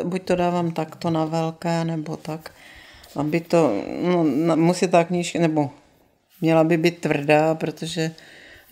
Buď to dávám takto na velké, nebo tak, aby to, musí ta knížka, nebo měla by být tvrdá, protože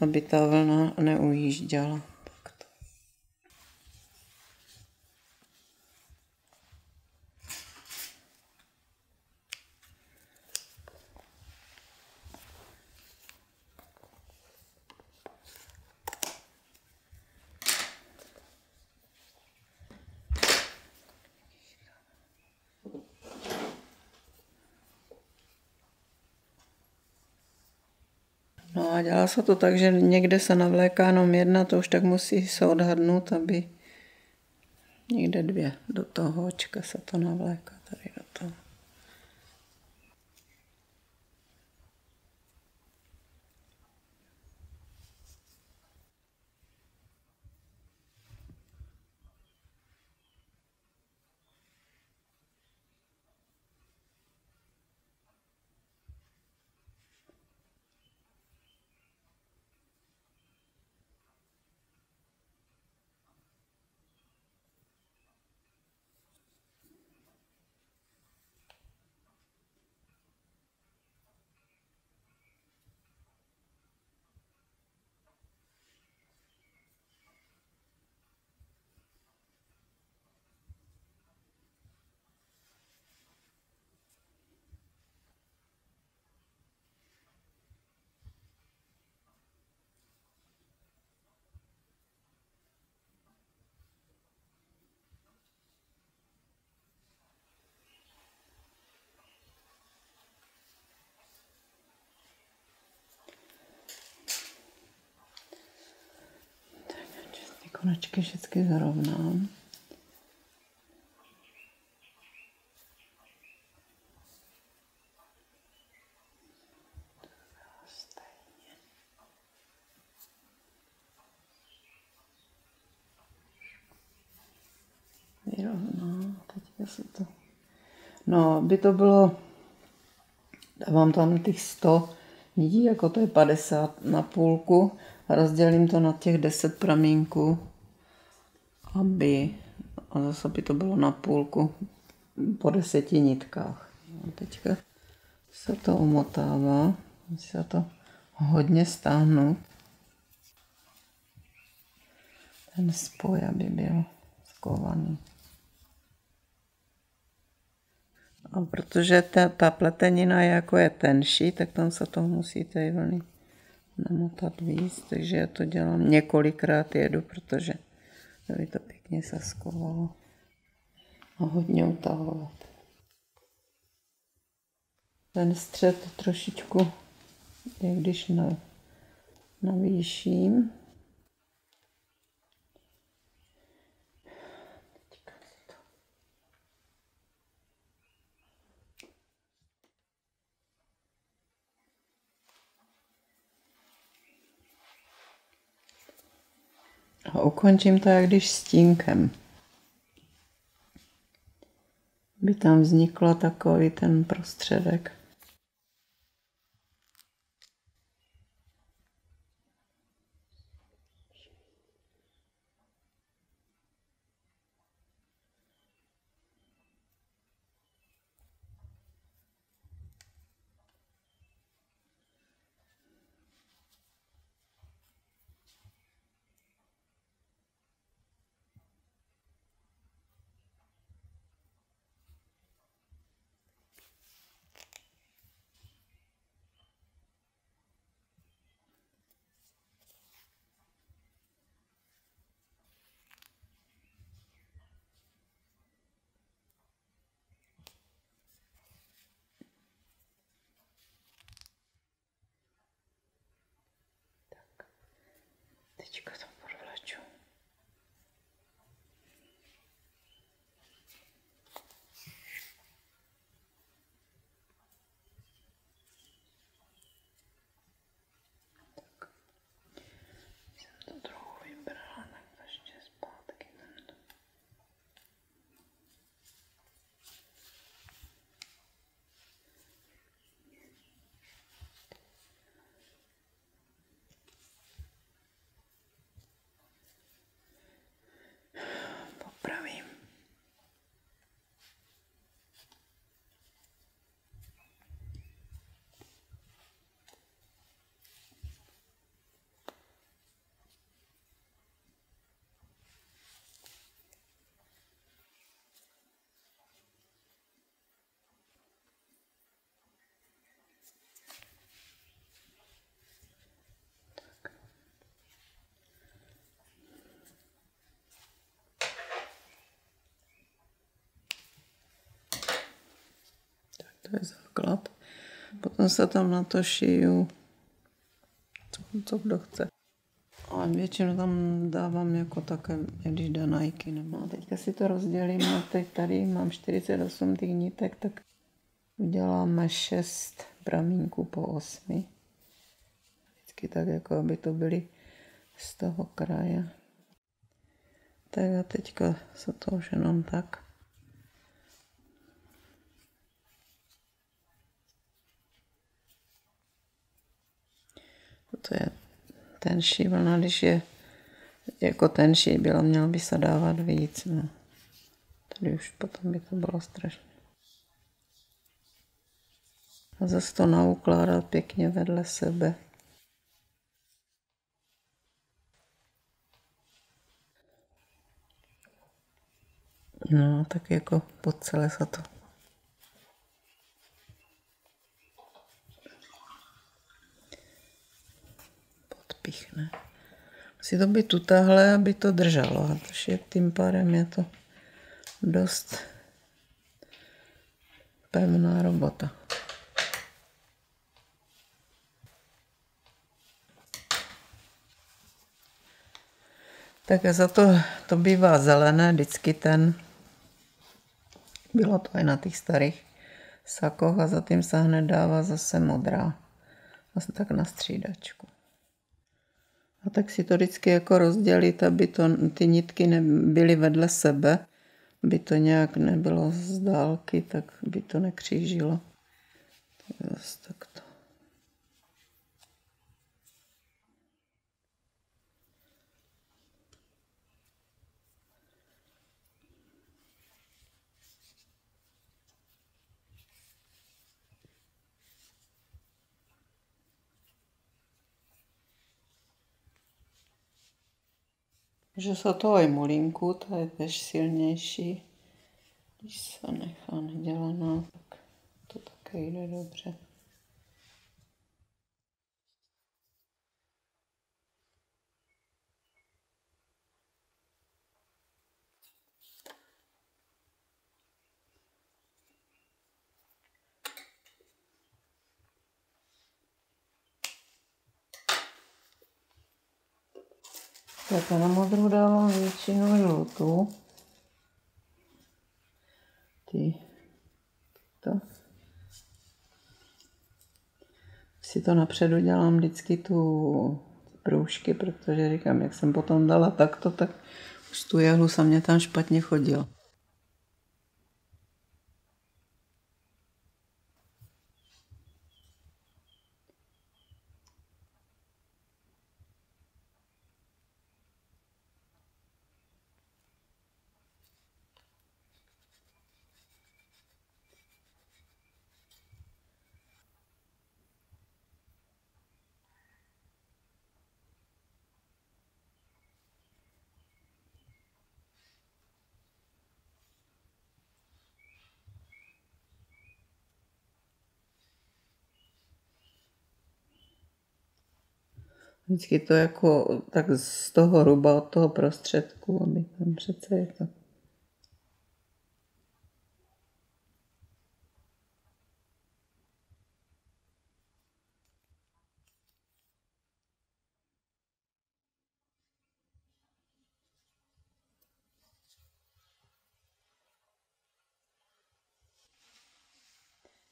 aby ta vlna neujížděla. No a dělá se to tak, že někde se navléká jenom jedna, to už tak musí se odhadnout, aby někde dvě do toho očka se to navléká tady do toho. Konečky všechny zarovnám. Vyrovnám. Teďka se to... No, by to bylo... Dávám tam těch 100 nití, jako to je 50 na půlku a rozdělím to na těch 10 pramínků, aby... A zase by to bylo na půlku po 10 nitkách. A teďka se to omotává, musí se to hodně stáhnout. Ten spoj, aby byl skovaný. A protože ta pletenina jako je tenší, tak tam se toho musí ty vlny namotat víc, takže já to dělám několikrát jedu, protože aby to pěkně se skovalo a hodně utahovat. Ten střed trošičku, jak když navýším. A ukončím to jak když stínkem. By tam vzniklo takový ten prostředek. Teďka to podvleču. Tak. Jsem to trochu vybrala, tak to ještě zpátky. to je základ. Potom se tam na to šiju, co kdo chce. Ale většinou tam dávám jako také, když jde Nike. Nebo. Teďka si to rozdělím, a teď tady mám 48 těch nitek, tak uděláme 6 pramínků po 8. Vždycky tak, jako aby to byly z toho kraje. Tak a teďka se to už jenom tak. To je tenší vlna, když je jako tenší byla, mělo by se dávat víc. No. Tady už potom by to bylo strašné. A zase to naukládat pěkně vedle sebe. No, tak jako po celé se to podpichne. Musí to být tu tahle, aby to držalo, a tím pádem je to dost pevná robota. Tak za to bývá zelené, vždycky bylo to i na těch starých sakoch a za tím se hned dává zase modrá. Vlastně tak na střídačku. A tak si to vždycky jako rozdělit, aby ty nitky nebyly vedle sebe, aby to nějak nebylo z dálky, tak by to nekřížilo. Tak to. Že se toho i mulinku, ta je tež silnější. Když se nechá nedělaná, tak to také jde dobře. Tak na modrou dávám většinou žlutou. Si to napředu dělám vždycky tu proužky, protože říkám, jak jsem potom dala takto, tak už tu jehlu se mě tam špatně chodil. Vždycky to jako tak z toho hruba od toho prostředku, aby tam přece je to.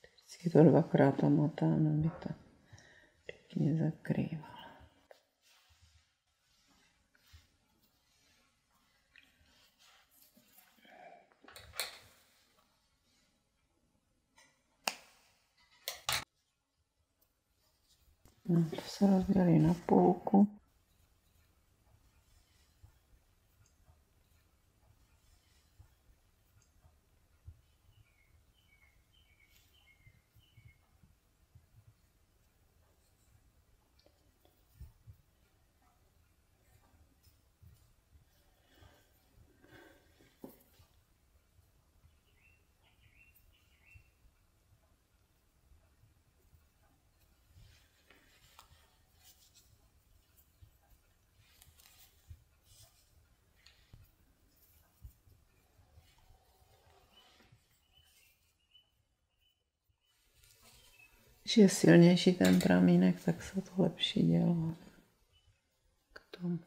Vždycky to dvakrát omotám, aby to pěkně zakrývalo. No, to se rozdělí na půlku. Když je silnější ten pramínek, tak se to lepší dělá. K tomu.